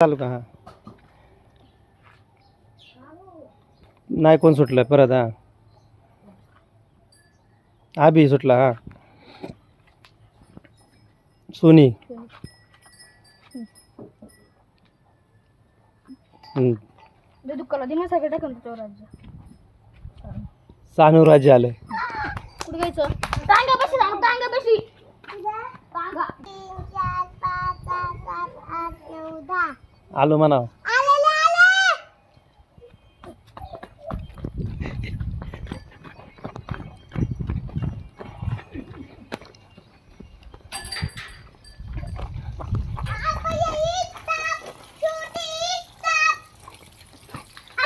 चालू का? हा नाही कोण सुटलं परत? हा आभी सुटला. हा सोनी. दुकाला दे मग सगळं टाकून त्याच्यावर राज्य सानू राज्य आलंय. कुठे घ्यायचं? टांगा बशी जाऊ, टांगा बशी टांगा. 3 4 5 6 7 8 9 10 आलो म्हणा.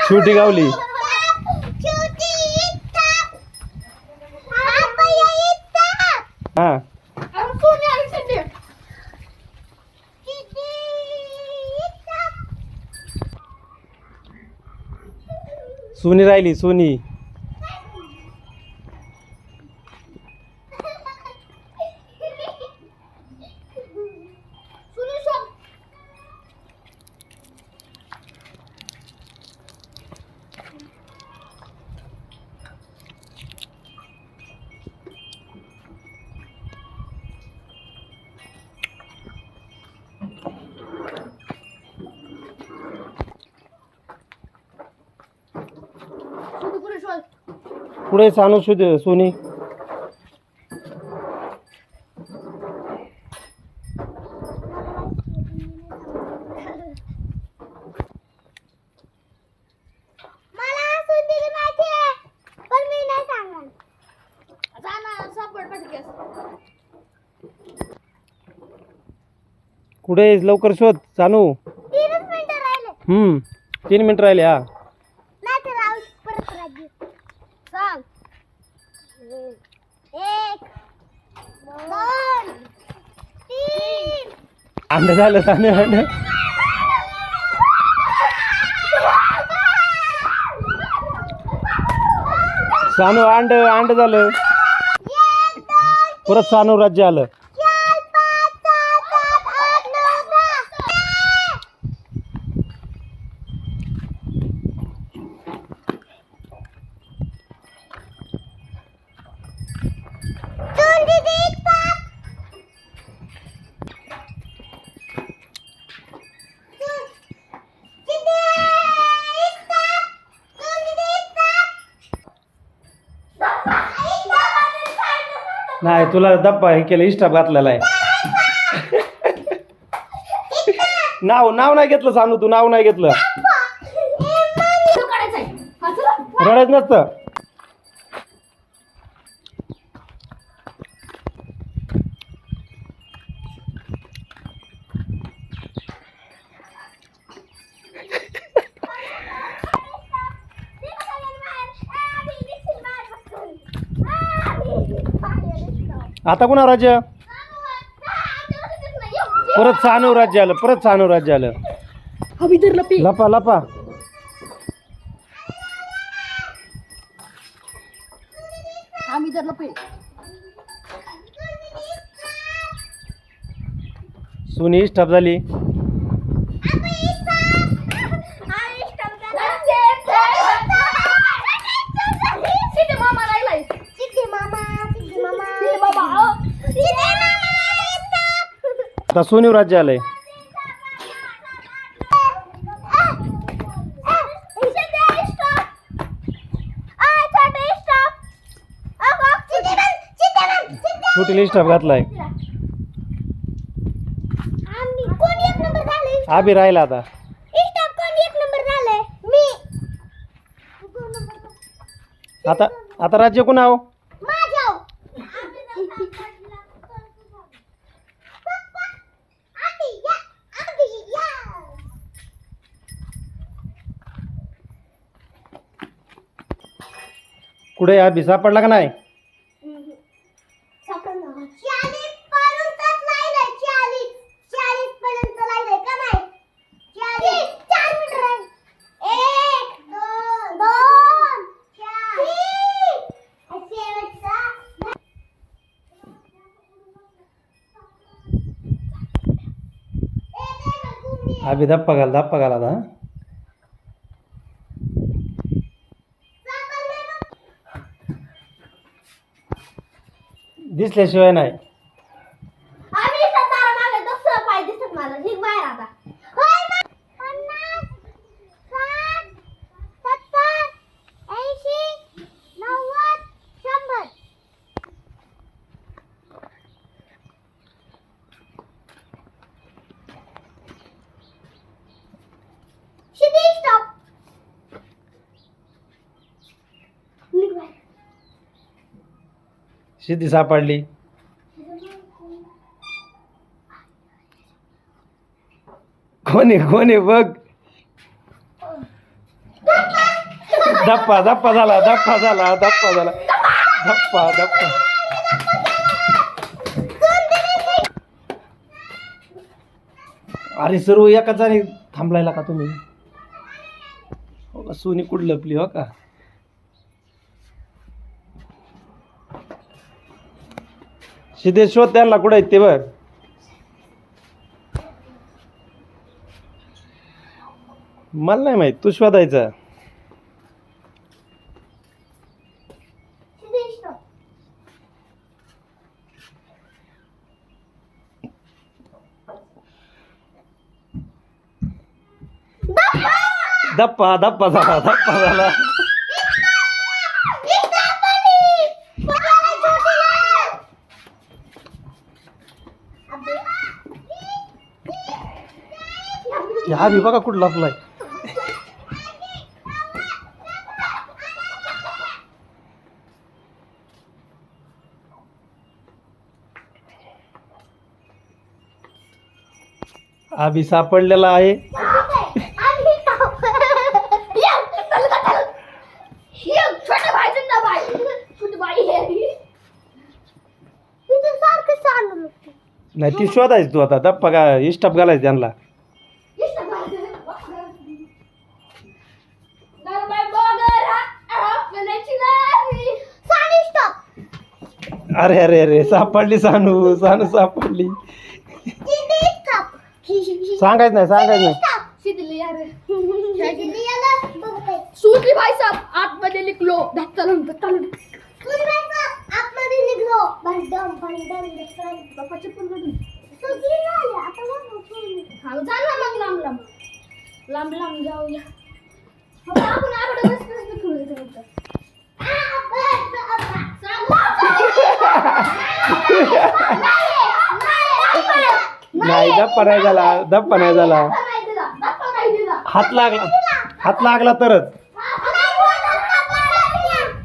छोटी गावली. हा सोनी राहिली. सोनी पुढे सानू सोनी. कुठे लवकर शोध सानू. 3 मिनिट राहिले. हा सांग. 1 2 3 अंड झालं. सानू अंड. सानू अंड झालं. परत सानू राज्य आलं. नाही तुला डब्बा हे केलं. इस्टाप घातलेला आहे. नाव नाही घेतलं सानू. तू नाव नाही घेतलं. रडायच नसतं. आता कुणा राज्य? परत सानू राज्य आलं. परत सानू राज्य आलं. लपा लपा. सोनी स्टॉप झाली. आता सोनी राज्य आलंय. छोटी स्टॉप घातलाय. आभी राहिला आता. आता राज्य कुणाव? कुठे आभी सापडला का नाही? अभि धप्पा घाल आता दिसल्याशिवाय नाही. आम्ही तारा मागे दसरा पाय दिसत मला निघ बाहेर आता. 50, 60, 70, 80, 90, 100. शिदी स्टॉप. निघ बाहेर. सिद्धी सापडली. कोणी बघ. धप्पा झाला. अरे सर्व एकाच आणि थांबलायला का तुम्ही. हो का सोनी कुठं लपली हो का. सिद्धेश शोध त्यांना कुठं आहेत ते बघ. मला नाही माहित तू शोधायचा. शिदी स्टॉप. धप्पा झाला. हा बी बघा कुठं लपलाय. आभी सापडलेला आहे. नाही ती शोधायची तू आता. धप्पा का इस्टाप घालायचं त्यांना. अरे सापडली सानू सापडली. सांगायच नाही. सूटी भाई साहब आतमध्ये निघलो. चालून आतमध्ये निघलो. बापाचे पण लांब जाऊया. आपण आकडे नाही धप्पा नाही झाला. हात लागला तरच.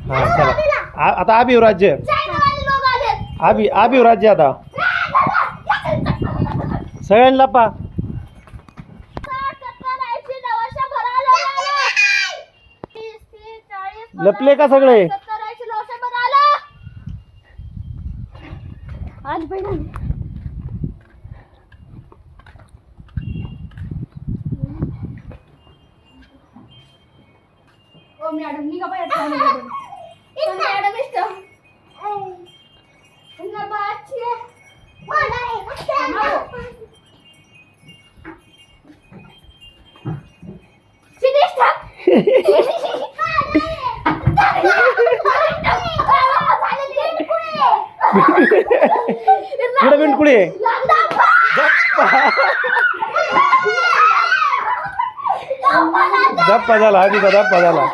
हा चला आता आबीव राज्य. आबीव राज्य आता सगळ्यांना लपा. लपले का सगळे. आज पहिला मॅडम निघा बाहेर. मॅडम इष्ट कुठे धप्पा झाला. आधीचा धप्पा झाला.